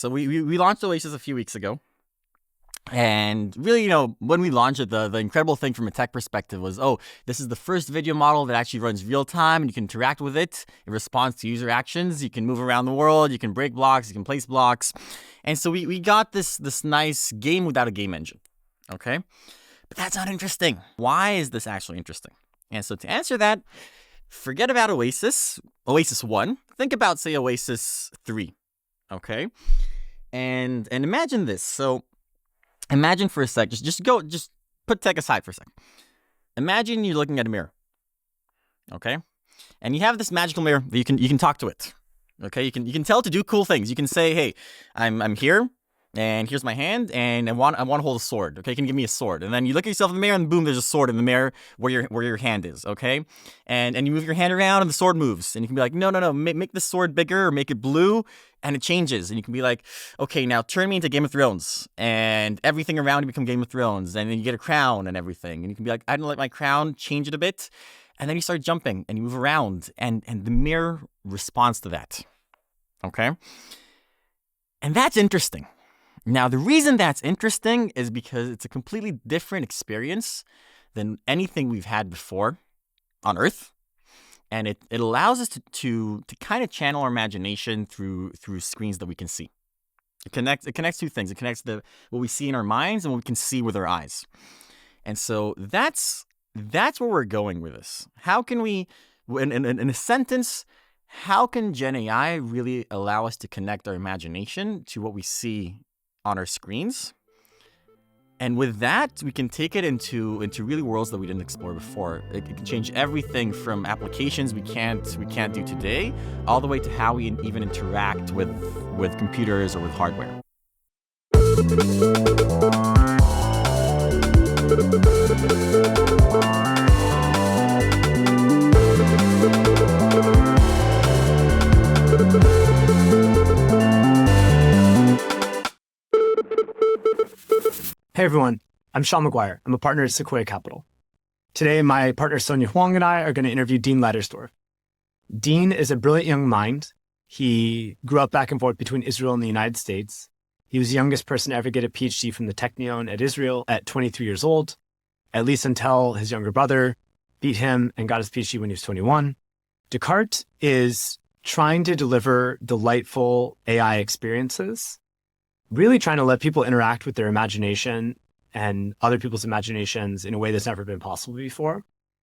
So we launched Oasis a few weeks ago. And really, when we launched it, the incredible thing from a tech perspective was, this is the first video model that actually runs real time and you can interact with it. It responds to user actions. You can move around the world. You can break blocks. You can place blocks. And so we got this nice game without a game engine. Okay. But that's not interesting. Why is this actually interesting? And so to answer that, forget about Oasis 1. Think about, say, Oasis 3. Okay. And imagine this. So imagine for a sec, just put tech aside for a sec. Imagine you're looking at a mirror, okay? And you have this magical mirror that you can talk to it, okay? You can tell it to do cool things. You can say, hey, I'm here, and here's my hand, and I want to hold a sword, okay? Can you give me a sword? And then you look at yourself in the mirror, and boom, there's a sword in the mirror where your hand is, okay? And you move your hand around, and the sword moves, and you can be like, no, make the sword bigger or make it blue. And it changes, and you can be like, okay, now turn me into Game of Thrones, and everything around you become Game of Thrones, and then you get a crown and everything, and you can be like, I don't like my crown, change it a bit, and then you start jumping, and you move around, and the mirror responds to that, okay? And that's interesting. Now, the reason that's interesting is because it's a completely different experience than anything we've had before on Earth. And it allows us to kind of channel our imagination through screens that we can see. It connects two things. It connects what we see in our minds and what we can see with our eyes. And so that's where we're going with this. How can we, in a sentence, how can GenAI really allow us to connect our imagination to what we see on our screens? And with that, we can take it into really worlds that we didn't explore before. It can change everything from applications we can't do today, all the way to how we even interact with computers or with hardware. Hey everyone, I'm Shaun Maguire. I'm a partner at Sequoia Capital. Today, my partner Sonya Huang and I are going to interview Dean Leitersdorf. Dean is a brilliant young mind. He grew up back and forth between Israel and the United States. He was the youngest person to ever get a PhD from the Technion at Israel at 23 years old, at least until his younger brother beat him and got his PhD when he was 21. Decart is trying to deliver delightful AI experiences, really trying to let people interact with their imagination and other people's imaginations in a way that's never been possible before.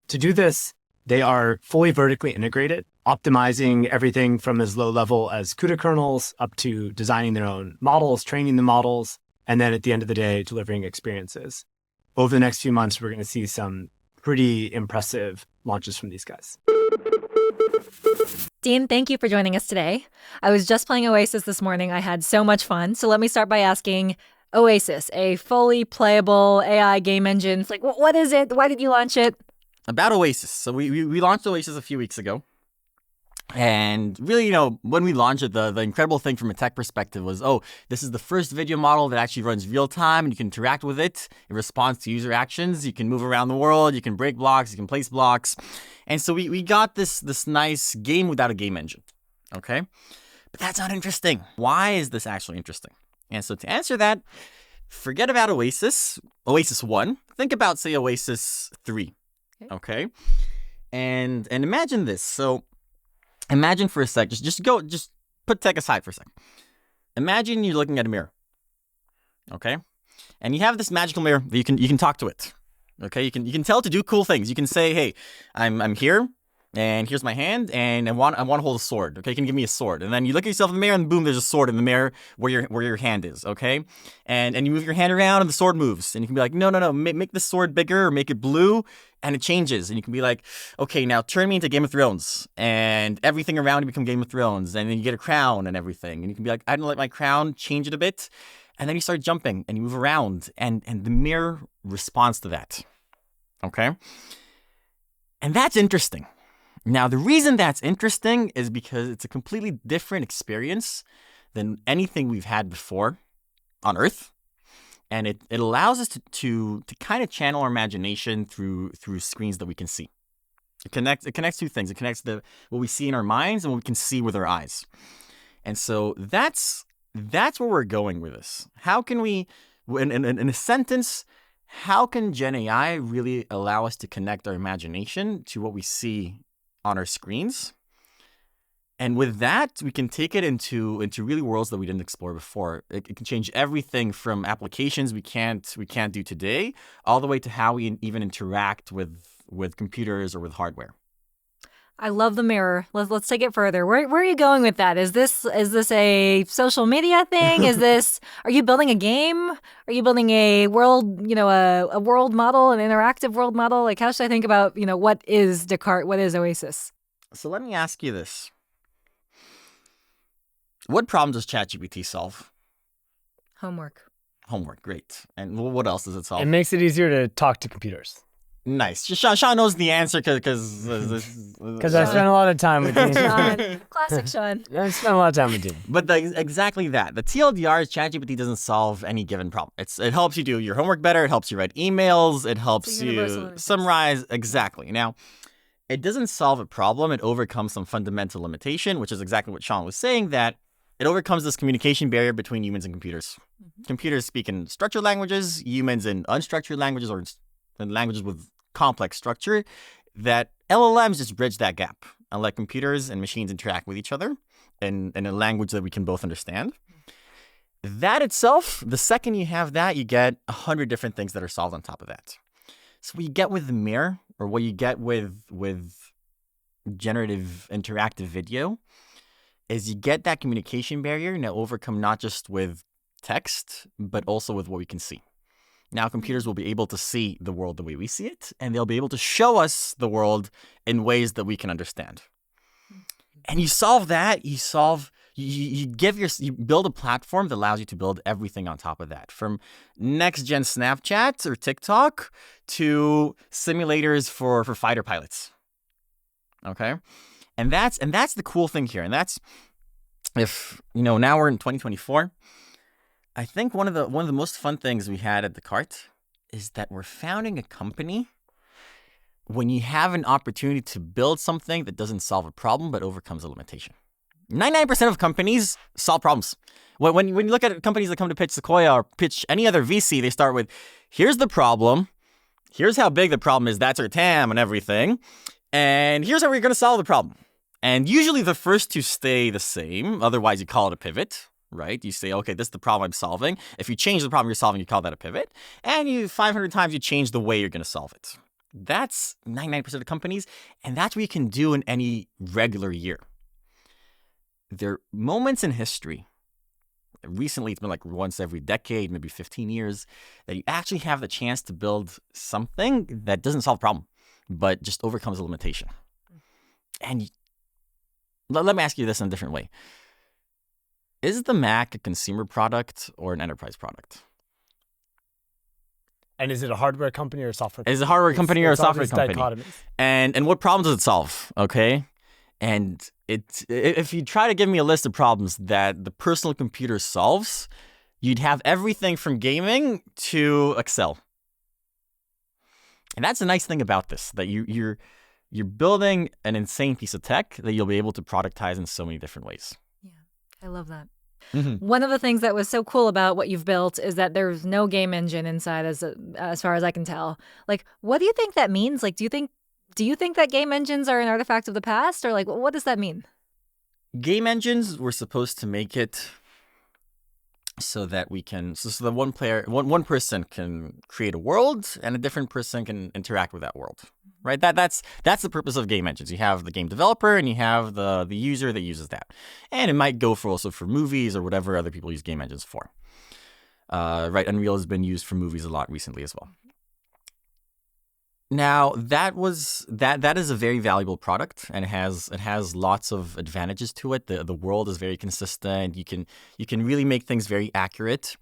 To do this, they are fully vertically integrated, optimizing everything from as low level as CUDA kernels up to designing their own models, training the models, and then at the end of the day, delivering experiences. Over the next few months, we're going to see some pretty impressive launches from these guys. Dean, thank you for joining us today. I was just playing Oasis this morning. I had so much fun. So let me start by asking, Oasis, a fully playable AI game engine. It's like, what is it? Why did you launch it? About Oasis. So we launched Oasis a few weeks ago. And really, when we launched it, the incredible thing from a tech perspective was, this is the first video model that actually runs real time and you can interact with it. It responds to user actions. You can move around the world. You can break blocks. You can place blocks. And so we got this nice game without a game engine. Okay. But that's not interesting. Why is this actually interesting? And so to answer that, forget about Oasis 1. Think about, say, Oasis 3. Okay. And imagine this. So imagine for a sec, just put tech aside for a sec. Imagine you're looking at a mirror, okay? And you have this magical mirror that you can talk to it, okay? You can tell it to do cool things. You can say, hey, I'm here, and here's my hand, and I want to hold a sword, okay? Can you give me a sword? And then you look at yourself in the mirror, and boom, there's a sword in the mirror where your hand is, okay? And you move your hand around, and the sword moves, and you can be like, no, make the sword bigger or make it blue. And it changes, and you can be like, okay, now turn me into Game of Thrones, and everything around you become Game of Thrones, and then you get a crown and everything, and you can be like, I don't like my crown, change it a bit, and then you start jumping, and you move around, and the mirror responds to that, okay? And that's interesting. Now, the reason that's interesting is because it's a completely different experience than anything we've had before on Earth. And it allows us to kind of channel our imagination through screens that we can see. It connects two things. It connects what we see in our minds and what we can see with our eyes. And so that's that's where we're going with this. How can we, in a sentence, how can GenAI really allow us to connect our imagination to what we see on our screens? And with that, we can take it into really worlds that we didn't explore before. It can change everything from applications we can't do today, all the way to how we even interact with computers or with hardware. I love the mirror. Let's take it further. Where are you going with that? Is this a social media thing? Are you building a game? Are you building a world, a world model, an interactive world model? Like, how should I think about, what is Decart? What is Oasis? So let me ask you this. What problem does ChatGPT solve? Homework, great. And what else does it solve? It makes it easier to talk to computers. Nice. Shaun knows the answer because I spent a lot of time with Dean. Shaun. Classic Shaun. I spent a lot of time with Dean. But exactly that. The TLDR is ChatGPT doesn't solve any given problem. It helps you do your homework better. It helps you write emails. It helps you summarize. Exactly. Now, it doesn't solve a problem. It overcomes some fundamental limitation, which is exactly what Shaun was saying, that it overcomes this communication barrier between humans and computers. Mm-hmm. Computers speak in structured languages, humans in unstructured languages or in languages with complex structure, that LLMs just bridge that gap and let computers and machines interact with each other in a language that we can both understand. That itself, the second you have that, you get 100 different things that are solved on top of that. So what you get with the mirror, or what you get with generative interactive video, is you get that communication barrier now overcome not just with text, but also with what we can see. Now computers will be able to see the world the way we see it, and they'll be able to show us the world in ways that we can understand. And you solve that, you build a platform that allows you to build everything on top of that, from next-gen Snapchat or TikTok to simulators for fighter pilots. Okay? And that's the cool thing here. And that's, if now we're in 2024, I think one of the most fun things we had at Decart is that we're founding a company when you have an opportunity to build something that doesn't solve a problem but overcomes a limitation. 99% of companies solve problems. When you look at companies that come to pitch Sequoia or pitch any other VC, they start with, here's the problem, here's how big the problem is, that's our TAM and everything, and here's how we're going to solve the problem. And usually the first two stay the same. Otherwise, you call it a pivot, right? You say, okay, this is the problem I'm solving. If you change the problem you're solving, you call that a pivot. And 500 times you change the way you're going to solve it. That's 99% of companies. And that's what you can do in any regular year. There are moments in history, recently it's been like once every decade, maybe 15 years, that you actually have the chance to build something that doesn't solve a problem, but just overcomes a limitation. And let me ask you this in a different way. Is the Mac a consumer product or an enterprise product? And is it a hardware company or a software company? Is it a hardware company or a software company? Dichotomies. And what problems does it solve? Okay. And if you try to give me a list of problems that the personal computer solves, you'd have everything from gaming to Excel. And that's the nice thing about this, that you're building an insane piece of tech that you'll be able to productize in so many different ways. Yeah, I love that. Mm-hmm. One of the things that was so cool about what you've built is that there's no game engine inside, as far as I can tell. Like, what do you think that means? Like, do you think that game engines are an artifact of the past, or like, what does that mean? Game engines were supposed to make it so that we can, so that one person can create a world and a different person can interact with that world, right? That's the purpose of game engines. You have the game developer and you have the user that uses that, and it might go also for movies or whatever other people use game engines for. Right? Unreal has been used for movies a lot recently as well. Now that is a very valuable product, and it has lots of advantages to it. The world is very consistent. You can really make things very accurate.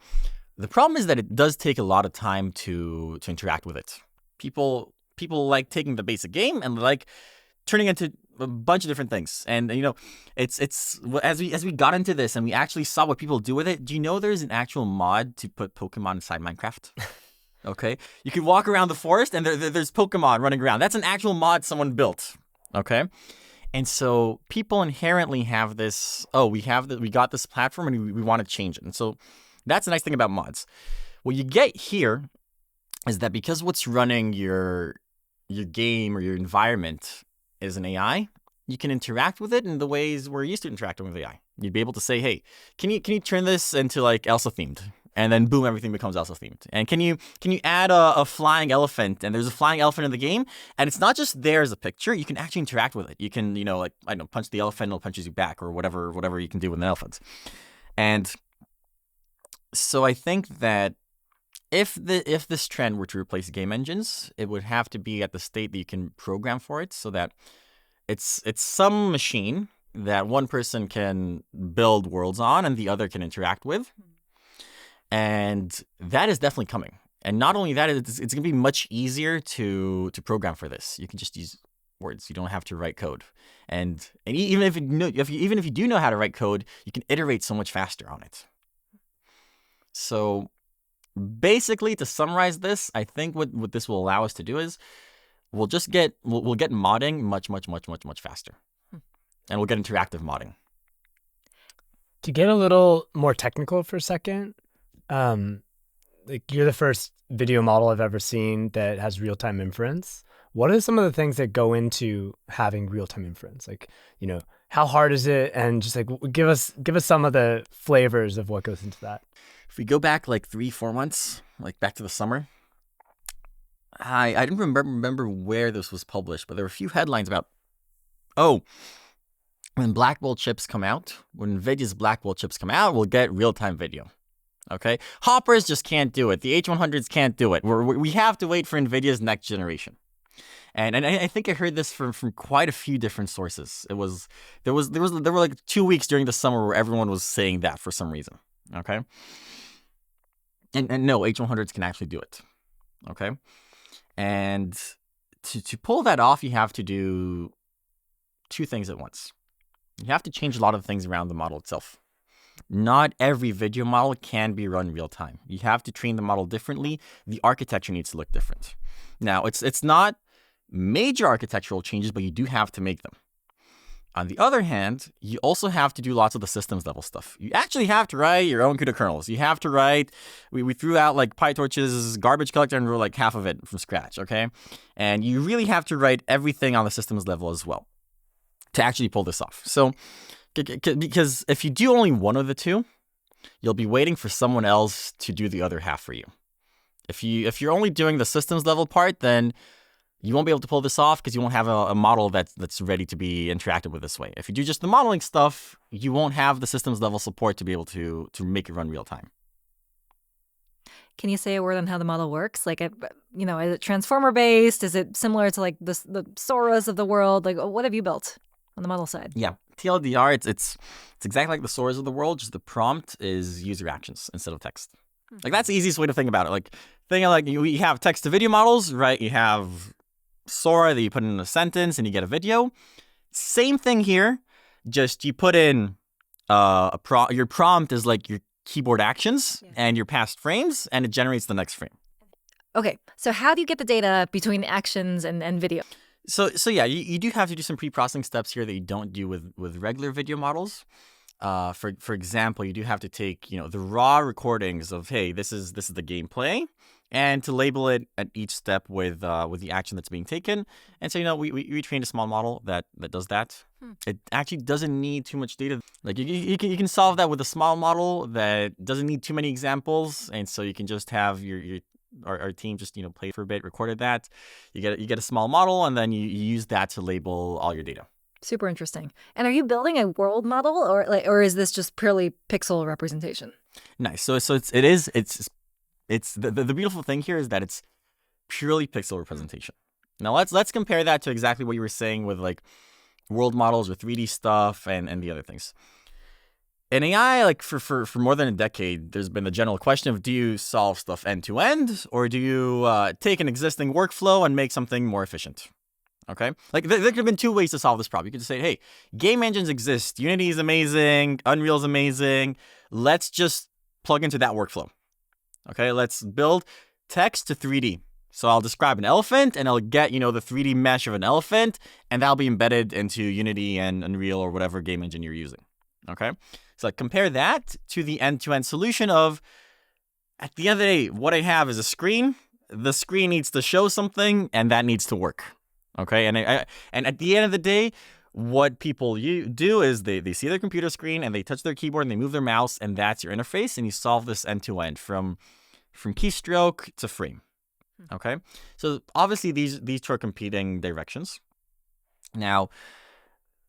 The problem is that it does take a lot of time to interact with it. People like taking the basic game and like turning it into a bunch of different things. And it's as we got into this and we actually saw what people do with it. Do you know there's an actual mod to put Pokemon inside Minecraft? Okay, you could walk around the forest and there's Pokemon running around. That's an actual mod someone built. Okay, And so people inherently have this, we got this platform and we want to change it. And so that's the nice thing about mods. What you get here is that because what's running your game or your environment is an AI, you can interact with it in the ways we're used to interacting with AI. You'd be able to say, hey, can you turn this into like Elsa themed? And then boom, everything becomes Elsa themed. And can you add a flying elephant? And there's a flying elephant in the game, and it's not just there as a picture. You can actually interact with it. You can, punch the elephant, and it punches you back, or whatever you can do with an elephant. And so I think that if this trend were to replace game engines, it would have to be at the state that you can program for it, so that it's some machine that one person can build worlds on and the other can interact with. And that is definitely coming. And not only that, it's going to be much easier to program for this. You can just use words. You don't have to write code. And even if you do know how to write code, you can iterate so much faster on it. So basically, to summarize this, I think what this will allow us to do is we'll get modding much faster. And we'll get interactive modding. To get a little more technical for a second, like you're the first video model I've ever seen that has real-time inference. What are some of the things that go into having real-time inference? Like, how hard is it? And just like give us some of the flavors of what goes into that. If we go back like 3-4 months, like back to the summer, I didn't remember where this was published, but there were a few headlines about, when Blackwell chips come out, when NVIDIA's Blackwell chips come out, we'll get real-time video. Okay, Hoppers just can't do it. The H100s can't do it. We have to wait for NVIDIA's next generation. And I think I heard this from quite a few different sources. There were like 2 weeks during the summer where everyone was saying that for some reason. Okay, and no, H100s can actually do it. Okay, and to pull that off, you have to do two things at once. You have to change a lot of things around the model itself. Not every video model can be run real time. You have to train the model differently. The architecture needs to look different. Now, it's not major architectural changes, but you do have to make them. On the other hand, you also have to do lots of the systems level stuff. You actually have to write your own CUDA kernels. You have to write, we threw out like PyTorch's garbage collector and wrote like half of it from scratch, okay? And you really have to write everything on the systems level as well to actually pull this off. So, because if you do only one of the two, you'll be waiting for someone else to do the other half for you. If you're only doing the systems level part, then you won't be able to pull this off because you won't have a model that's ready to be interacted with this way. If you do just the modeling stuff, you won't have the systems level support to be able to make it run real time. Can you say a word on how the model works? Like, is it transformer based? Is it similar to like the Soras of the world? Like, what have you built on the model side? Yeah, TLDR, it's exactly like the Soras of the world, just the prompt is user actions instead of text. Like, that's the easiest way to think about it. Like, you have text to video models, right? You have Sora that you put in a sentence and you get a video. Same thing here, just you put in your prompt is like your keyboard actions and your past frames, and it generates the next frame. Okay, so how do you get the data between actions and video? So yeah, you do have to do some pre-processing steps here that you don't do with regular video models. For example, you do have to take the raw recordings of, hey, this is the gameplay, and to label it at each step with the action that's being taken. And so we trained a small model that does that. It actually doesn't need too much data. Like you can solve that with a small model that doesn't need too many examples, and so you can just have our team just played for a bit, recorded that. You get a small model, and then you use that to label all your data. Super interesting. And are you building a world model, or is this just purely pixel representation? Nice. So it's the beautiful thing here is that it's purely pixel representation. Now let's compare that to exactly what you were saying with like world models or 3D stuff and the other things. In AI, like for more than a decade, there's been the general question of, do you solve stuff end to end, or do you take an existing workflow and make something more efficient? Okay, like there could have been two ways to solve this problem. You could say, hey, game engines exist. Unity is amazing. Unreal is amazing. Let's just plug into that workflow. Okay, let's build text to 3D. So I'll describe an elephant, and I'll get, the 3D mesh of an elephant, and that'll be embedded into Unity and Unreal or whatever game engine you're using. Okay? So compare that to the end-to-end solution of, at the end of the day, what I have is a screen. The screen needs to show something, and that needs to work. Okay? And at the end of the day, what people do is they see their computer screen, and they touch their keyboard, and they move their mouse, and that's your interface, and you solve this end-to-end from keystroke to frame. Okay? So obviously, these two are competing directions. Now,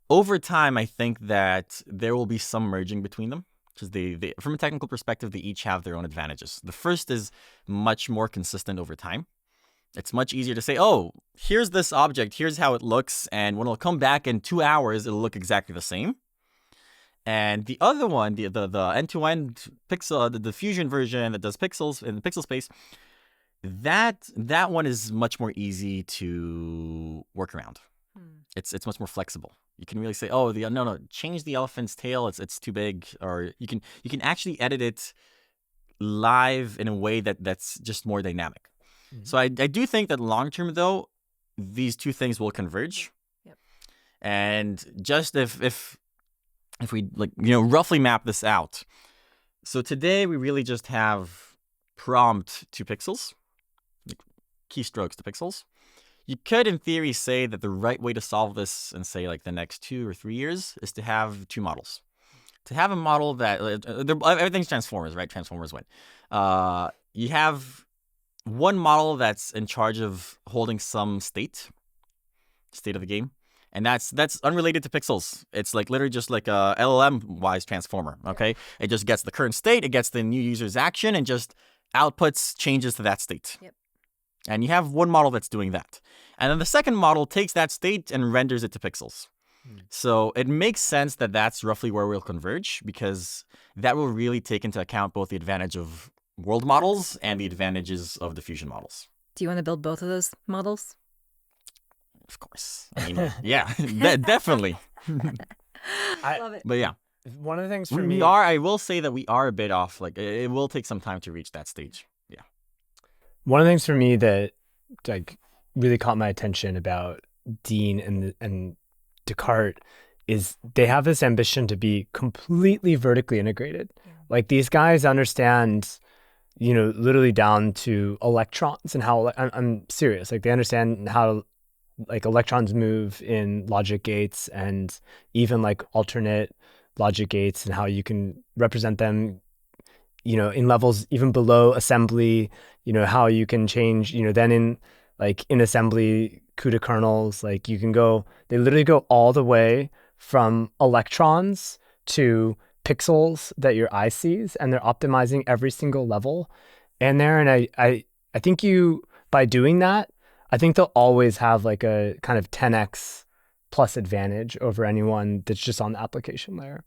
over time, I think that there will be some merging between them, because they from a technical perspective, they each have their own advantages. The first is much more consistent over time. It's much easier to say, oh, here's this object, here's how it looks, and when it'll come back in 2 hours, it'll look exactly the same. And the other one, the end-to-end pixel, the fusion version that does pixels in the pixel space, that one is much more easy to work around. It's much more flexible. You can really say, oh, no, change the elephant's tail. It's too big, or you can actually edit it live in a way that's just more dynamic. So I do think that long term, though, these two things will converge. Yep. And just if we roughly map this out, so today we really just have prompt to pixels, like keystrokes to pixels. You could, in theory, say that the right way to solve this in, say, like the next 2 or 3 years is to have 2 models. To have a model that everything's Transformers, right? Transformers win. You have one model that's in charge of holding some state of the game, and that's unrelated to pixels. It's like literally just like a LLM-wise transformer, okay? It just gets the current state, it gets the new user's action, and just outputs changes to that state. Yep. And you have one model that's doing that. And then the second model takes that state and renders it to pixels. So it makes sense that that's roughly where we'll converge, because that will really take into account both the advantage of world models and the advantages of the fusion models. Do you want to build both of those models? Of course. I mean, yeah, definitely. I love it. But yeah. One of the things for me... I will say that we are a bit off. Like, it will take some time to reach that stage. Yeah. One of the things for me that really caught my attention about Dean and Decart is they have this ambition to be completely vertically integrated. Yeah. Like, these guys understand, literally down to electrons and how, I'm serious, like they understand how electrons move in logic gates, and even like alternate logic gates, and how you can represent them, in levels even below assembly, how you can change, then in assembly CUDA kernels, they literally go all the way from electrons to pixels that your eye sees, and they're optimizing every single level in there. And I think by doing that, I think they'll always have like a kind of 10x plus advantage over anyone that's just on the application layer.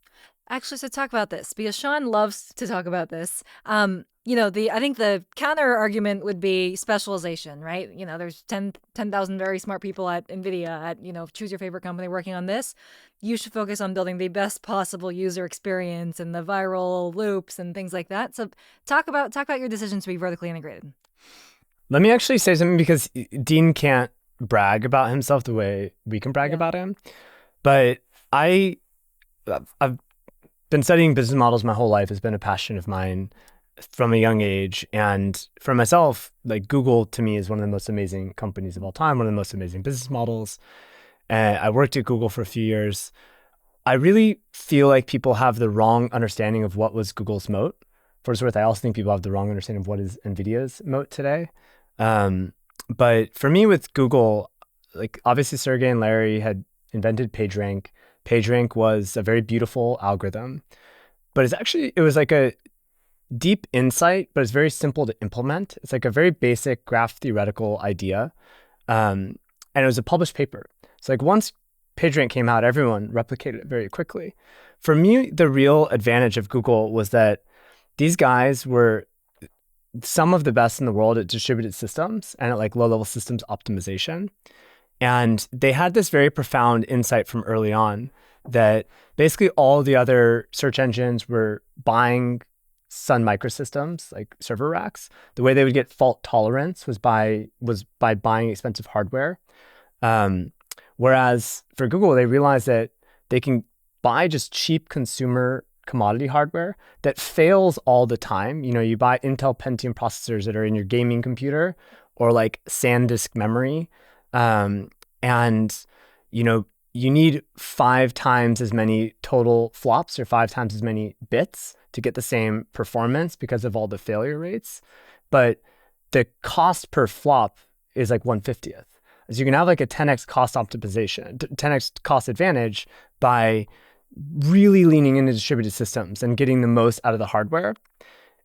Actually, so talk about this, because Shaun loves to talk about this. I think the counter argument would be specialization, right? There's 10,000 very smart people at NVIDIA at, choose your favorite company working on this. You should focus on building the best possible user experience and the viral loops and things like that. So talk about your decision to be vertically integrated. Let me actually say something, because Dean can't brag about himself the way we can brag about him. But I've been studying business models my whole life. It's been a passion of mine from a young age. And for myself, Google to me is one of the most amazing companies of all time, one of the most amazing business models. And I worked at Google for a few years. I really feel like people have the wrong understanding of what was Google's moat. For its worth, I also think people have the wrong understanding of what is NVIDIA's moat today. But for me with Google, obviously Sergey and Larry had invented PageRank. PageRank was a very beautiful algorithm, but it was like a deep insight, but it's very simple to implement. It's like a very basic graph theoretical idea. And it was a published paper. So once PageRank came out, everyone replicated it very quickly. For me, the real advantage of Google was that these guys were some of the best in the world at distributed systems and at low-level systems optimization. And they had this very profound insight from early on that basically all the other search engines were buying Sun Microsystems, like server racks, the way they would get fault tolerance was by buying expensive hardware. Whereas for Google, they realized that they can buy just cheap consumer commodity hardware that fails all the time. You buy Intel Pentium processors that are in your gaming computer or like SanDisk memory. And, you need 5 times as many total flops or 5 times as many bits to get the same performance because of all the failure rates. But the cost per flop is like 1/50th. So you can have like a 10x cost optimization, 10x cost advantage by really leaning into distributed systems and getting the most out of the hardware.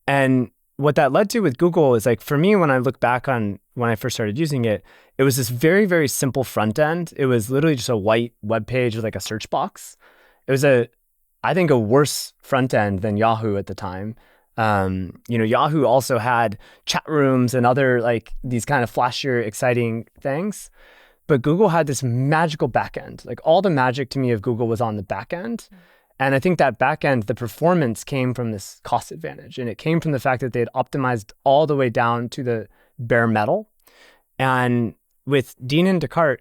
And what that led to with Google is like, for me, when I look back on when I first started using it, it was this very, very simple front end. It was literally just a white web page with like a search box. It was I think a worse front end than Yahoo at the time. Yahoo also had chat rooms and other like these kind of flashier, exciting things. But Google had this magical backend. Like all the magic to me of Google was on the backend. And I think that backend, the performance came from this cost advantage. And it came from the fact that they had optimized all the way down to the bare metal. And with Dean and Decart,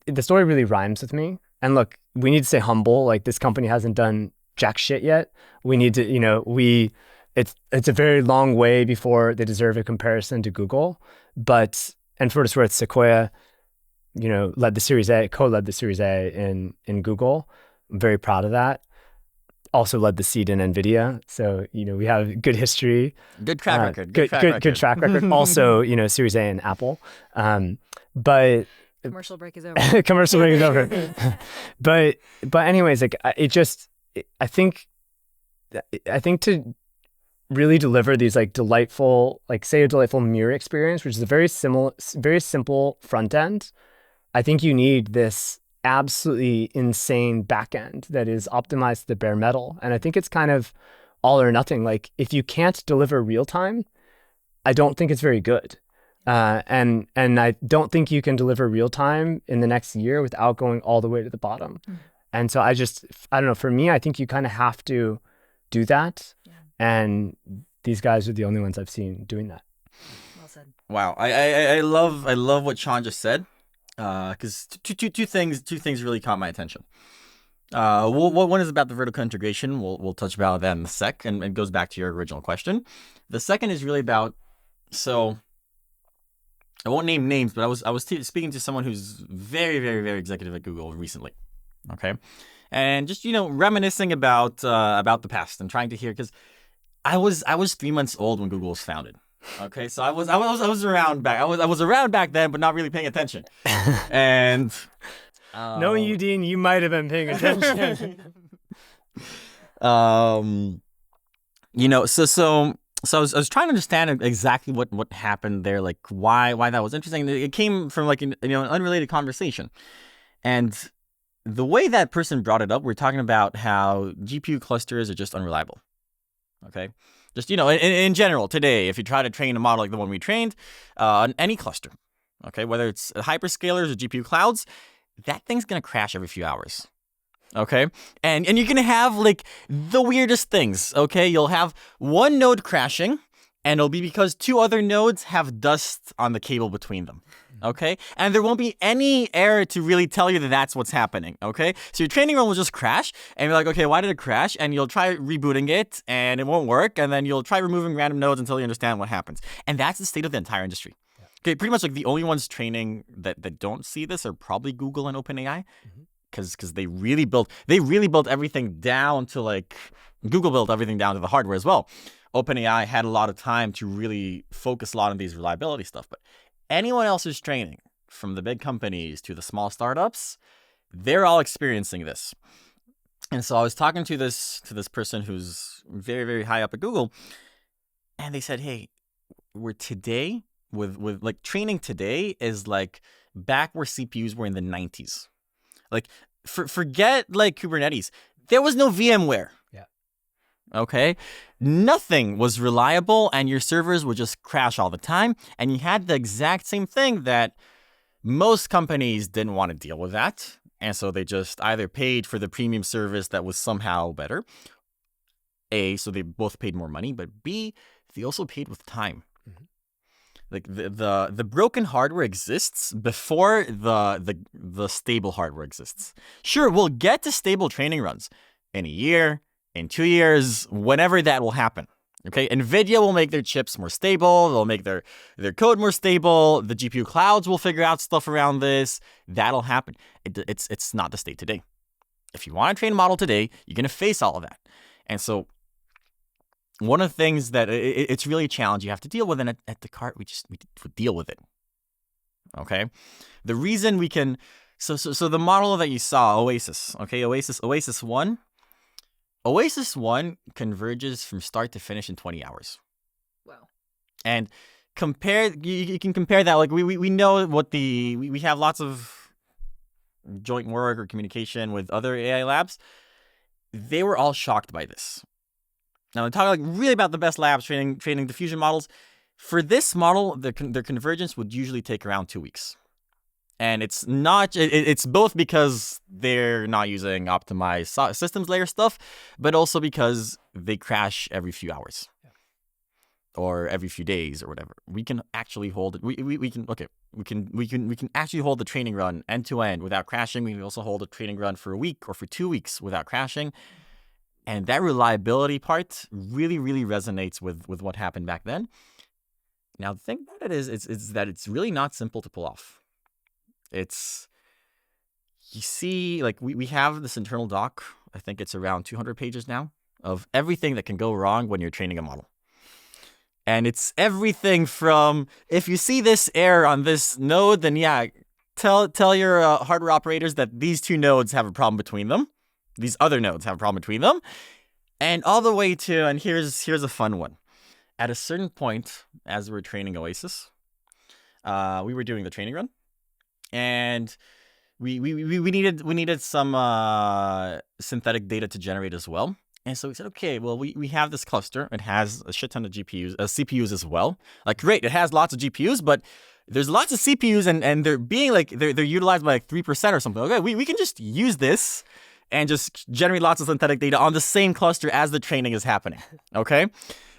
the story really rhymes with me. And look, we need to stay humble. Like this company hasn't done jack shit yet. We need to, it's a very long way before they deserve a comparison to Google. But, and for what it's worth, Sequoia, led the Series A, co-led the Series A in Google. I'm very proud of that. Also led the seed in NVIDIA. So, we have good history. Good track record. Good track record. Also, Series A in Apple. But commercial break is over. Commercial break is over. But anyways, like I think to really deliver these like delightful, like say a delightful mirror experience, which is a very simple front end, I think you need this absolutely insane backend that is optimized to the bare metal. And I think it's kind of all or nothing. Like if you can't deliver real time, I don't think it's very good. And I don't think you can deliver real time in the next year without going all the way to the bottom. And so I don't know, for me, I think you kind of have to do that. Yeah. And these guys are the only ones I've seen doing that. Well said. Wow. I love what Shaun just said. Because two things really caught my attention. One is about the vertical integration. We'll touch about that in a sec, and it goes back to your original question. The second is really about, so I won't name names, but I was speaking to someone who's very, very, very executive at Google recently. Okay, and just reminiscing about the past and trying to hear, because I was 3 months old when Google was founded. Okay, so I was around back. I was around back then, but not really paying attention. And knowing you, Dean, you might have been paying attention. So I was trying to understand exactly what happened there, like why that was interesting. It came from like an unrelated conversation, and the way that person brought it up, we're talking about how GPU clusters are just unreliable. Okay. Just, in general, today, if you try to train a model like the one we trained on any cluster, okay, whether it's hyperscalers or GPU clouds, that thing's going to crash every few hours, okay? And you're going to have, like, the weirdest things, okay? You'll have one node crashing, and it'll be because 2 other nodes have dust on the cable between them. Okay, and there won't be any error to really tell you that that's what's happening. Okay, so your training run will just crash, and you're like, okay, why did it crash? And you'll try rebooting it, and it won't work, and then you'll try removing random nodes until you understand what happens. And that's the state of the entire industry. Yeah. Okay, pretty much like the only ones training that don't see this are probably Google and OpenAI, because they really built everything down to like Google built everything down to the hardware as well. OpenAI had a lot of time to really focus a lot on these reliability stuff, but anyone else's training, from the big companies to the small startups, they're all experiencing this. And so I was talking to this person who's very, very high up at Google, and they said, hey, we're today with like training today is like back where CPUs were in the 90s. Like forget like Kubernetes. There was no VMware. Yeah. Okay. Nothing was reliable, and your servers would just crash all the time. And you had the exact same thing that most companies didn't want to deal with that. And so they just either paid for the premium service that was somehow better, A, so they both paid more money, but B, they also paid with time. Like the broken hardware exists before the stable hardware exists. Sure, we'll get to stable training runs in a year, in 2 years, whenever that will happen. Okay, NVIDIA will make their chips more stable. They'll make their code more stable. The GPU clouds will figure out stuff around this. That'll happen. It's not the state today. If you want to train a model today, you're going to face all of that. And so one of the things that it's really a challenge you have to deal with, and at Decart, we deal with it. Okay, the reason we can, so the model that you saw, Oasis, okay, Oasis 1 converges from start to finish in 20 hours. Wow. And you can compare that, like we know what we have lots of joint work or communication with other AI labs. They were all shocked by this. Now, I'm talking like really about the best labs training diffusion models. For this model, their convergence would usually take around 2 weeks. And it's not, it's both because they're not using optimized systems layer stuff, but also because they crash every few hours or every few days or whatever. We can actually hold it. We can actually hold the training run end to end without crashing. We can also hold a training run for a week or for 2 weeks without crashing. And that reliability part really, really resonates with what happened back then. Now, the thing about it is that it's really not simple to pull off. You see, like we have this internal doc, I think it's around 200 pages now, of everything that can go wrong when you're training a model. And it's everything from, if you see this error on this node, then yeah, tell your hardware operators that these two nodes have a problem between them. These other nodes have a problem between them. And all the way to, and here's a fun one. At a certain point, as we were training Oasis, we were doing the training run. And we needed some synthetic data to generate as well. And so we said, okay, well, we have this cluster. It has a shit ton of CPUs as well. Like, great, it has lots of GPUs, but there's lots of CPUs and they're being like, they're utilized by like 3% or something. Okay, we can just use this and just generate lots of synthetic data on the same cluster as the training is happening, okay?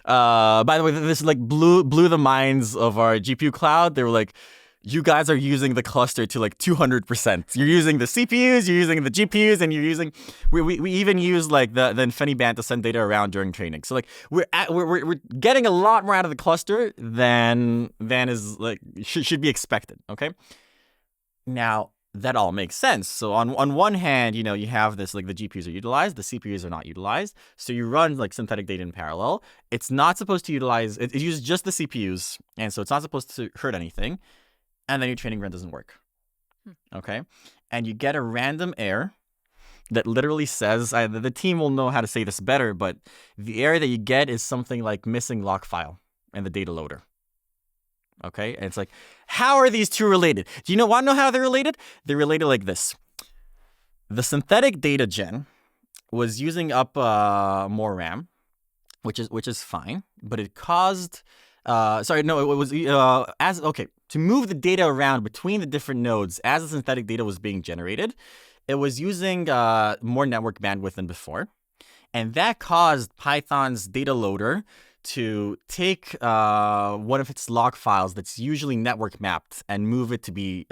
By the way, this like blew the minds of our GPU cloud. They were like, you guys are using the cluster to like 200%. You're using the CPUs, you're using the GPUs, and you're using, we even use like the InfiniBand to send data around during training. So like we're getting a lot more out of the cluster than is like should be expected, okay? Now, that all makes sense. So on one hand, you have this, like the GPUs are utilized, the CPUs are not utilized. So you run like synthetic data in parallel. It's not supposed to utilize, it uses just the CPUs. And so it's not supposed to hurt anything. And then your training run doesn't work. Okay. And you get a random error that literally says, the team will know how to say this better, but the error that you get is something like missing lock file in the data loader. Okay, and it's like, how are these two related? Do you want to know how they're related? They're related like this. The synthetic data gen was using up more RAM, which is fine, but it caused, to move the data around between the different nodes as the synthetic data was being generated, it was using more network bandwidth than before, and that caused Python's data loader to take one of its log files that's usually network mapped and move it to be,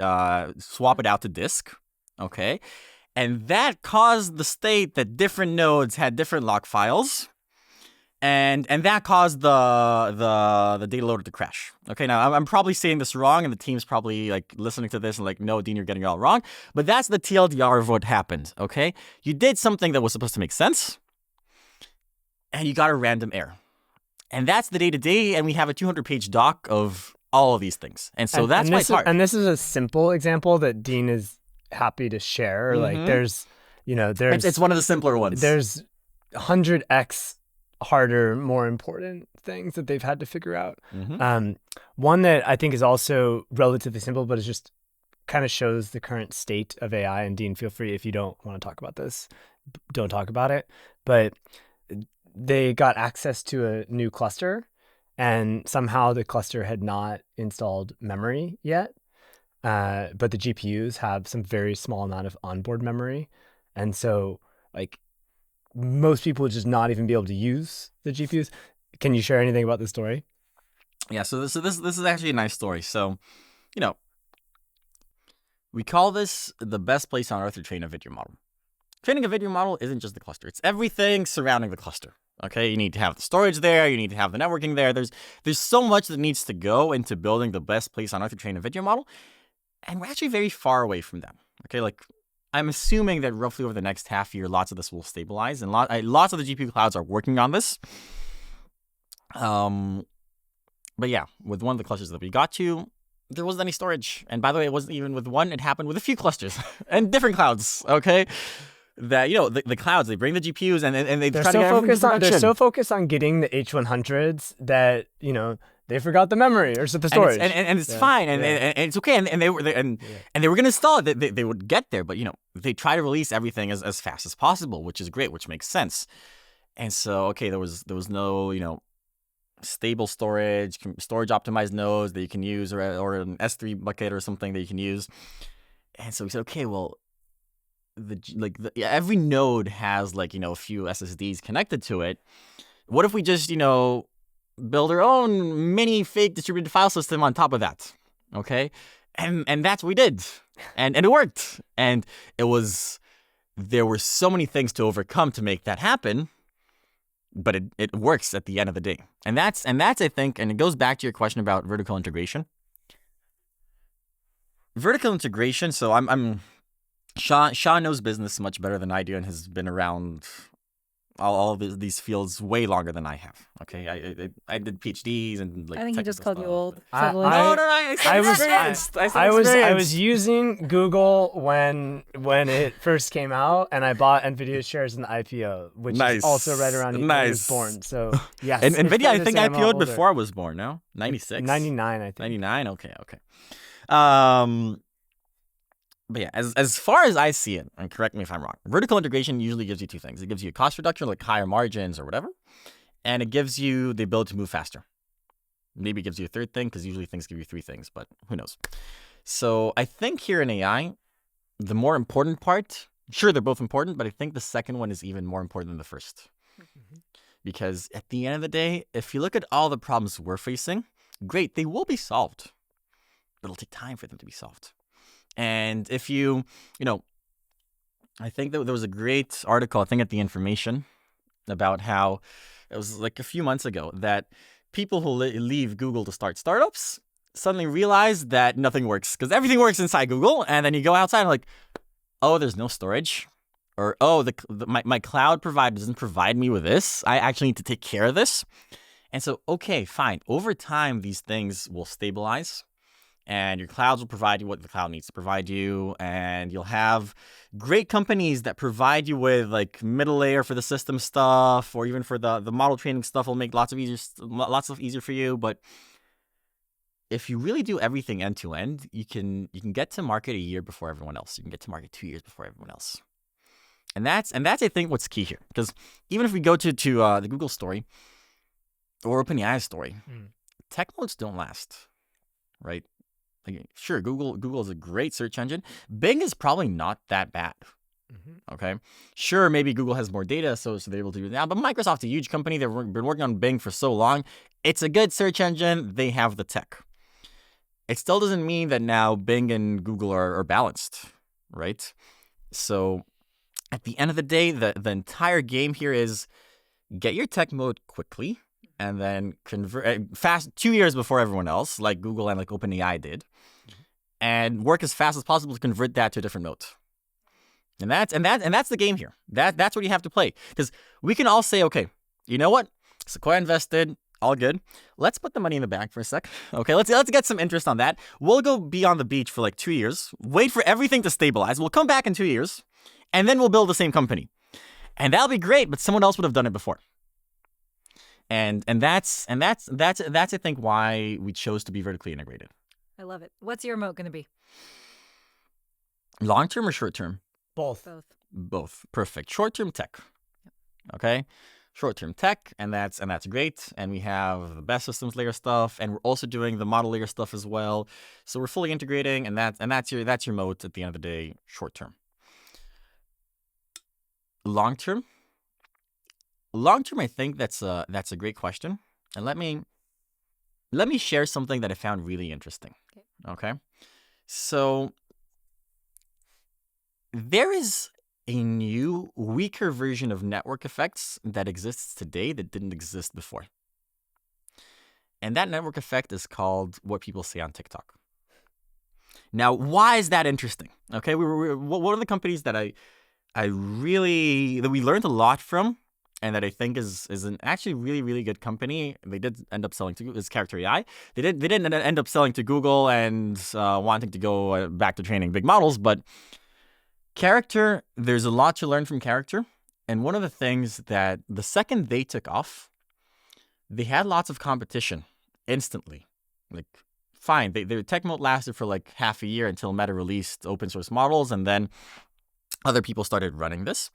swap it out to disk, okay? And that caused the state that different nodes had different log files, and that caused the data loader to crash. Okay, now I'm probably saying this wrong, and the team's probably like listening to this and like, no, Dean, you're getting it all wrong. But that's the TLDR of what happened, okay? You did something that was supposed to make sense, and you got a random error. And that's the day-to-day, and we have a 200-page doc of all of these things. And so that's why it's hard. And this is a simple example that Dean is happy to share. Mm-hmm. Like there's it's one of the simpler ones. There's 100x harder, more important things that they've had to figure out. Mm-hmm. One that I think is also relatively simple, but it just kind of shows the current state of AI. And Dean, feel free, if you don't want to talk about this, don't talk about it. But they got access to a new cluster, and somehow the cluster had not installed memory yet. But the GPUs have some very small amount of onboard memory. And so like most people would just not even be able to use the GPUs. Can you share anything about the story? Yeah, so this is actually a nice story. So, you know, we call this the best place on earth to train a video model. Training a video model isn't just the cluster. It's everything surrounding the cluster. Okay, you need to have the storage there. You need to have the networking there. There's so much that needs to go into building the best place on earth to train a video model. And we're actually very far away from that. Okay, like I'm assuming that roughly over the next half year, lots of this will stabilize. And lots of the GPU clouds are working on this. But yeah, with one of the clusters that we got to, there wasn't any storage. And by the way, it wasn't even with one. It happened with a few clusters and different clouds, okay? That, you know, the clouds, they bring the GPUs and they try to get everything to production. They're so focused on getting the H100s that, you know, they forgot the memory or the storage. And it's fine. And it's okay. And they were going to install it. They would get there. But, you know, they try to release everything as fast as possible, which is great, which makes sense. And so, okay, there was no, you know, stable storage optimized nodes that you can use, or an S3 bucket or something that you can use. And so we said, okay, well, every node has, like, you know, a few SSDs connected to it. What if we just, you know, build our own mini fake distributed file system on top of that? Okay, and that's what we did, and it worked. And there were so many things to overcome to make that happen. But it works at the end of the day. And that's I think, and it goes back to your question about vertical integration. Vertical integration, so Shaun knows business much better than I do and has been around all of these fields way longer than I have. Okay, I did PhDs and like. I think he just called you old. I was using Google when it first came out, and I bought NVIDIA shares in the IPO, which is also right around when I was born. So yes, and NVIDIA I think IPO'd before I was born. No, 96, 99, I think. 99. Okay. But yeah, as far as I see it, and correct me if I'm wrong, vertical integration usually gives you two things. It gives you a cost reduction, like higher margins or whatever, and it gives you the ability to move faster. Maybe it gives you a third thing, because usually things give you three things, but who knows. So I think here in AI, the more important part, sure, they're both important, but I think the second one is even more important than the first. Mm-hmm. Because at the end of the day, if you look at all the problems we're facing, great, they will be solved, but it'll take time for them to be solved. And if you know, I think that there was a great article, I think at The Information, about how it was like a few months ago that people who leave Google to start startups suddenly realize that nothing works, because everything works inside Google. And then you go outside and like, oh, there's no storage, or oh, my cloud provider doesn't provide me with this. I actually need to take care of this. And so, okay, fine. Over time, these things will stabilize. And your clouds will provide you what the cloud needs to provide you. And you'll have great companies that provide you with like middle layer for the system stuff, or even for the model training stuff will make lots of easier for you. But if you really do everything end to end, you can get to market a year before everyone else. You can get to market 2 years before everyone else. And that's I think what's key here. Because even if we go to the Google story or OpenAI story, tech moats don't last, right? Like, sure, Google is a great search engine. Bing is probably not that bad. Mm-hmm. Okay, sure, maybe Google has more data, so they're able to do that. But Microsoft's a huge company. They've been working on Bing for so long. It's a good search engine. They have the tech. It still doesn't mean that now Bing and Google are balanced, right? So at the end of the day, the entire game here is get your tech mode quickly, and then convert fast 2 years before everyone else, like Google and like OpenAI did, and work as fast as possible to convert that to a different mode. And that's the game here. That's what you have to play. Because we can all say, okay, you know what? Sequoia invested, all good. Let's put the money in the bank for a sec. Okay, let's get some interest on that. We'll go be on the beach for like 2 years, wait for everything to stabilize. We'll come back in 2 years, and then we'll build the same company. And that'll be great, but someone else would have done it before. And that's I think why we chose to be vertically integrated. I love it. What's your moat going to be? Long term or short term? Both. Perfect. Short term tech. Okay. Short term tech, and that's great. And we have the best systems layer stuff, and we're also doing the model layer stuff as well. So we're fully integrating, and that's your moat at the end of the day. Short term. Long term, long term, I think that's a great question. And let me share something that I found really interesting. Okay. So there is a new, weaker version of network effects that exists today that didn't exist before. And that network effect is called what people say on TikTok. Now, why is that interesting? Okay, one of the companies that that we learned a lot from, and that I think is an actually really, really good company. They did end up selling to is Character AI. They didn't end up selling to Google and wanting to go back to training big models, but Character, there's a lot to learn from Character. And one of the things that the second they took off, they had lots of competition instantly. Like, fine, their tech moat lasted for like half a year until Meta released open source models, and then other people started running this.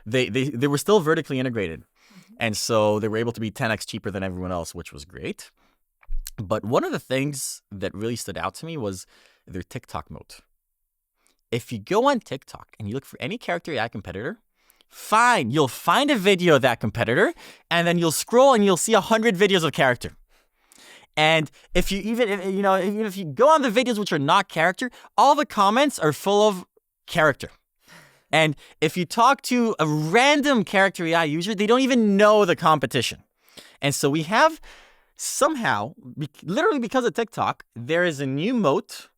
They were still vertically integrated, and so they were able to be 10x cheaper than everyone else, which was great. But one of the things that really stood out to me was their TikTok moat. If you go on TikTok and you look for any Character AI competitor, fine, you'll find a video of that competitor, and then you'll scroll and you'll see 100 videos of Character. And if you even if you go on the videos which are not Character, all the comments are full of Character. And if you talk to a random Character AI user, they don't even know the competition. And so we have somehow, literally because of TikTok, there is a new moat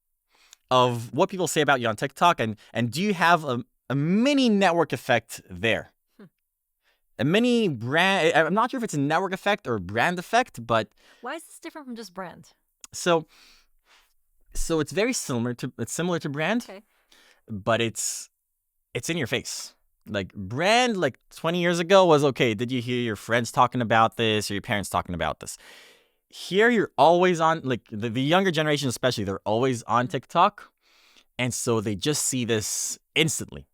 of what people say about you on TikTok. And do you have a mini network effect there? A mini brand, I'm not sure if it's a network effect or brand effect, but... Why is this different from just brand? So it's very similar to brand, Okay. But it's in your face. Like brand, like 20 years ago was, okay, did you hear your friends talking about this or your parents talking about this? Here, you're always on, like the younger generation especially, they're always on TikTok. And so they just see this instantly.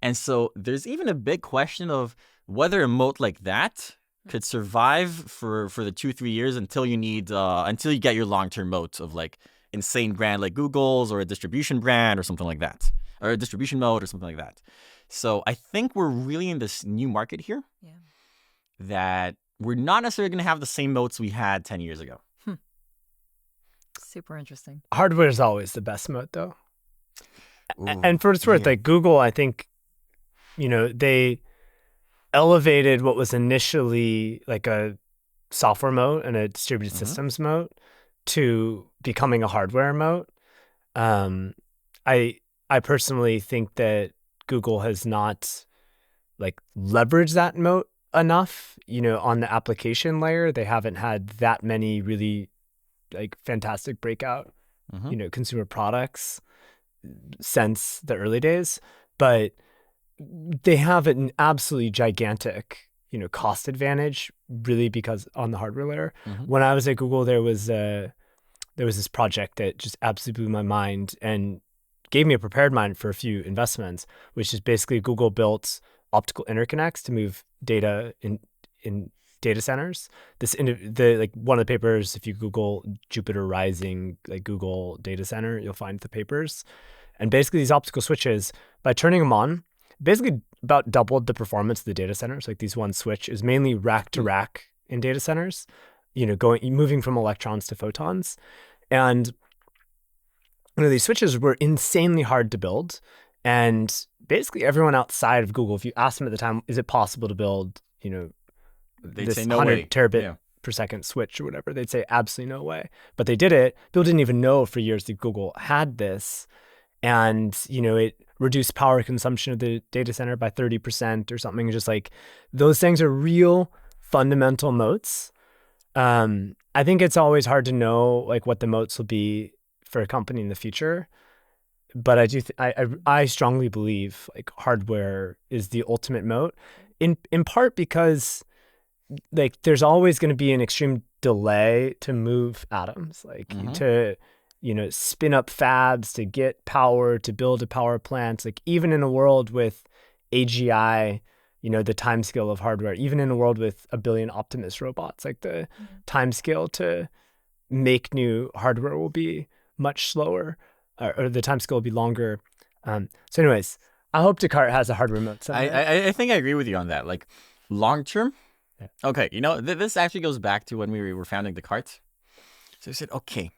And so there's even a big question of whether a moat like that could survive for the 2-3 years until you get your long-term moat of like insane brand like Google's or a distribution brand or something like that, or a distribution moat or something like that. So I think we're really in this new market here that we're not necessarily going to have the same moats we had 10 years ago. Super interesting. Hardware is always the best moat, though. Ooh, and for what it's worth, like Google, I think, they elevated what was initially like a software moat and a distributed systems moat to becoming a hardware moat. I personally think that Google has not like leveraged that moat enough. On the application layer, they haven't had that many really like fantastic breakout, consumer products since the early days, but they have an absolutely gigantic, cost advantage really because on the hardware layer. When I was at Google, there was this project that just absolutely blew my mind and gave me a prepared mind for a few investments, which is basically Google built optical interconnects to move data in data centers. One of the papers, if you Google Jupiter Rising, like Google data center, you'll find the papers. And basically these optical switches, by turning them on, basically about doubled the performance of the data centers. Like these one switch is mainly rack to rack in data centers, moving from electrons to photons. And these switches were insanely hard to build. And basically everyone outside of Google, if you asked them at the time, is it possible to build, They'd this say no 100 way. terabit per second switch or whatever? They'd say absolutely no way. But they did it. People didn't even know for years that Google had this. And, it reduced power consumption of the data center by 30% or something. Just like those things are real fundamental moats. I think it's always hard to know like what the moats will be for a company in the future. But I do, I strongly believe like hardware is the ultimate moat in part because like there's always going to be an extreme delay to move atoms, like to, spin up fabs, to get power, to build a power plant. Like even in a world with AGI, the time scale of hardware, even in a world with 1 billion Optimus robots, like the time scale to make new hardware will be much slower, or the time scale will be longer. So anyways, I hope Decart has a hardware moat someday. I think I agree with you on that. Like long term, Okay, this actually goes back to when we were founding Decart. So we said, okay,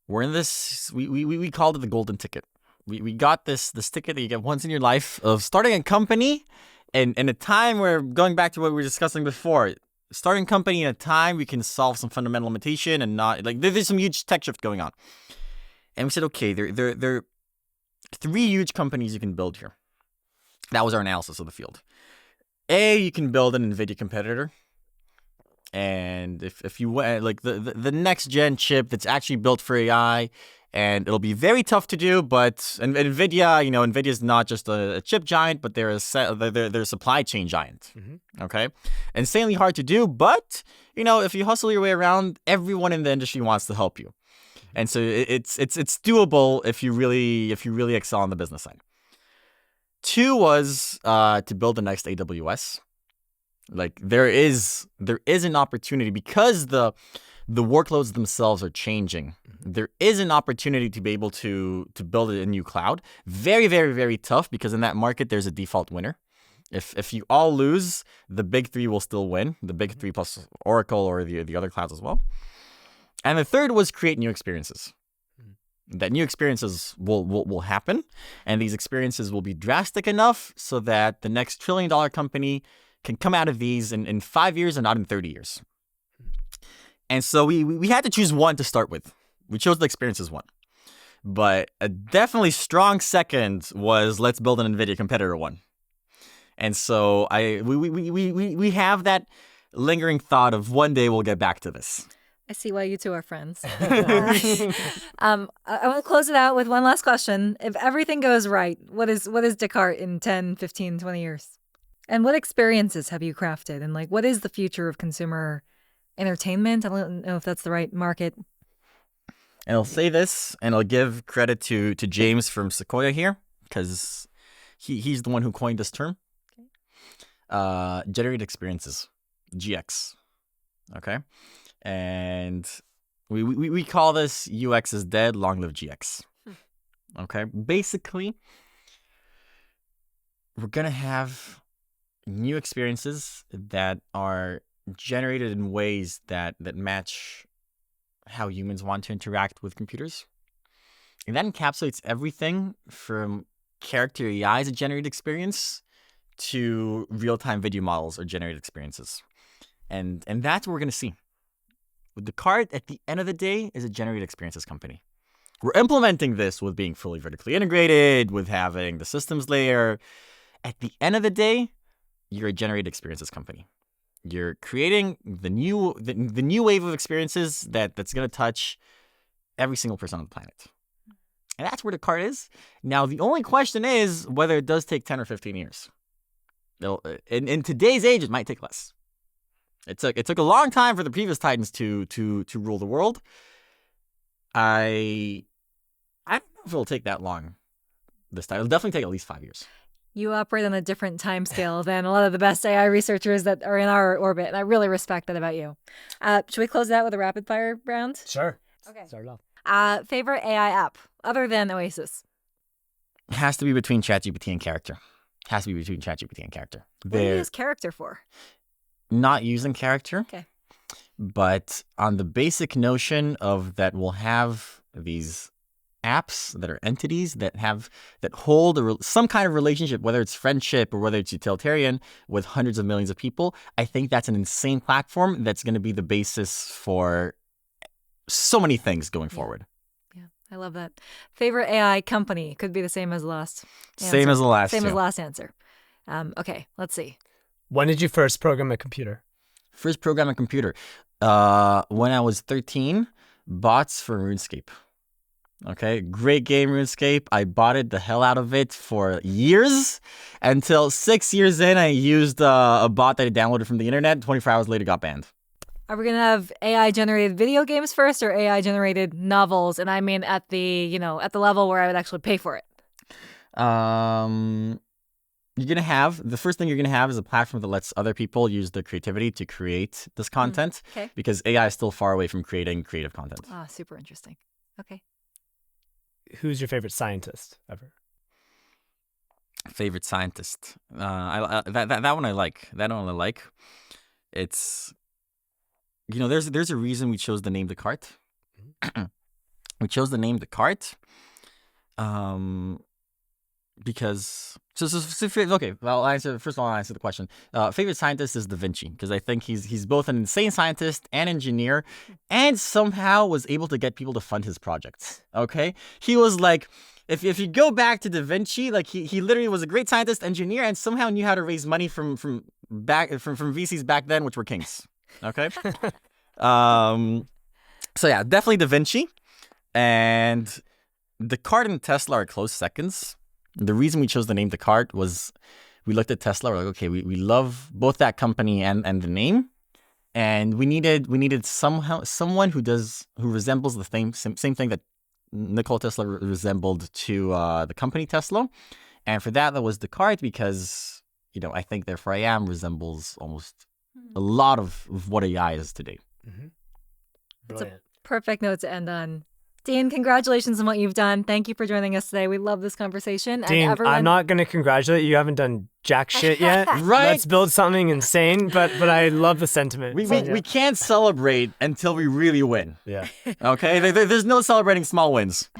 we're in this, we called it the golden ticket. We got this ticket that you get once in your life of starting a company, and in a time where, going back to what we were discussing before, starting a company in a time we can solve some fundamental limitation and not, like, there's some huge tech shift going on. And we said, okay, there are 3 huge companies you can build here. That was our analysis of the field. A, you can build an NVIDIA competitor. And if you want, like, the next gen chip that's actually built for AI, and it'll be very tough to do, but and NVIDIA, NVIDIA's not just a chip giant, but they're a supply chain giant. Mm-hmm. Okay, insanely hard to do, but if you hustle your way around, everyone in the industry wants to help you, and so it's doable if you really excel on the business side. 2 was to build the next AWS. Like, there is an opportunity, because the workloads themselves are changing. There is an opportunity to be able to build a new cloud. Very, very, very tough, because in that market there's a default winner. If you all lose, the big 3 will still win. The big 3 plus Oracle or the other clouds as well. And the 3rd was create new experiences. That new experiences will happen, and these experiences will be drastic enough so that the next $1 trillion company can come out of these in 5 years and not in 30 years. And so we had to choose one to start with. We chose the experiences one. But a definitely strong second was, let's build an NVIDIA competitor one. And so we have that lingering thought of one day we'll get back to this. I see why you two are friends. I want to close it out with one last question. If everything goes right, what is Decart in 10, 15, 20 years? And what experiences have you crafted? And, like, what is the future of consumer entertainment? I don't know if that's the right market. And I'll say this, and I'll give credit to James from Sequoia here, because he's the one who coined this term. Okay. Generated experiences, GX. Okay. And we call this UX is dead, long live GX. Okay. Basically, we're going to have new experiences that are generated in ways that match how humans want to interact with computers. And that encapsulates everything from character AI as a generated experience to real-time video models or generated experiences. And that's what we're going to see. With Decart, at the end of the day, is a generated experiences company. We're implementing this with being fully vertically integrated, with having the systems layer. At the end of the day, you're a generated experiences company. You're creating the new wave of experiences that's going to touch every single person on the planet. And that's where Decart is. Now, the only question is whether it does take 10 or 15 years. In today's age, it might take less. It took a long time for the previous Titans to rule the world. I don't know if it'll take that long this time. It'll definitely take at least 5 years. You operate on a different time scale than a lot of the best AI researchers that are in our orbit, and I really respect that about you. Should we close it out with a rapid fire round? Sure. Okay. Start it off. Favorite AI app other than Oasis? It has to be between ChatGPT and Character. What do you use Character for? Not using Character. Okay. But on the basic notion of that we'll have these apps that are entities that hold some kind of relationship, whether it's friendship or whether it's utilitarian, with hundreds of millions of people. I think that's an insane platform that's going to be the basis for so many things going forward. Yeah, I love that. Favorite AI company? Could be the same as the last answer. Same as the last Same two. as the last answer. Okay, let's see. When did you first program a computer? First program a computer. When I was 13, bots for RuneScape. Okay, great game, RuneScape. I botted the hell out of it for years until 6 years in, I used a bot that I downloaded from the internet. 24 hours later, got banned. Are we gonna have AI-generated video games first, or AI-generated novels? And I mean, at the level where I would actually pay for it. The first thing you're gonna have is a platform that lets other people use their creativity to create this content. Okay. Because AI is still far away from creating creative content. Ah, super interesting. Okay. Who's your favorite scientist ever? Favorite scientist. That one I like. That one I like. It's there's a reason we chose the name Decart. We chose the name Decart, because okay. Well, first of all, I'll answer the question. Favorite scientist is Da Vinci, because I think he's both an insane scientist and engineer, and somehow was able to get people to fund his projects. Okay, he was like, if you go back to Da Vinci, like he literally was a great scientist, engineer, and somehow knew how to raise money from VCs back then, which were kings. Okay, so yeah, definitely Da Vinci, and Decart and Tesla are close seconds. The reason we chose the name Decart was we looked at Tesla. We're like, okay, we love both that company and the name, and we needed someone who resembles the same thing that Nikola Tesla resembled to the company Tesla, and for that was Decart, because I think Therefore I Am resembles almost a lot of what AI is today. Mm-hmm. Brilliant. It's a perfect note to end on. Dean, congratulations on what you've done. Thank you for joining us today. We love this conversation. Dean, and I'm not going to congratulate you. You haven't done jack shit yet. Right? Let's build something insane, but I love the sentiment. We can't celebrate until we really win. Yeah. Okay? There's no celebrating small wins.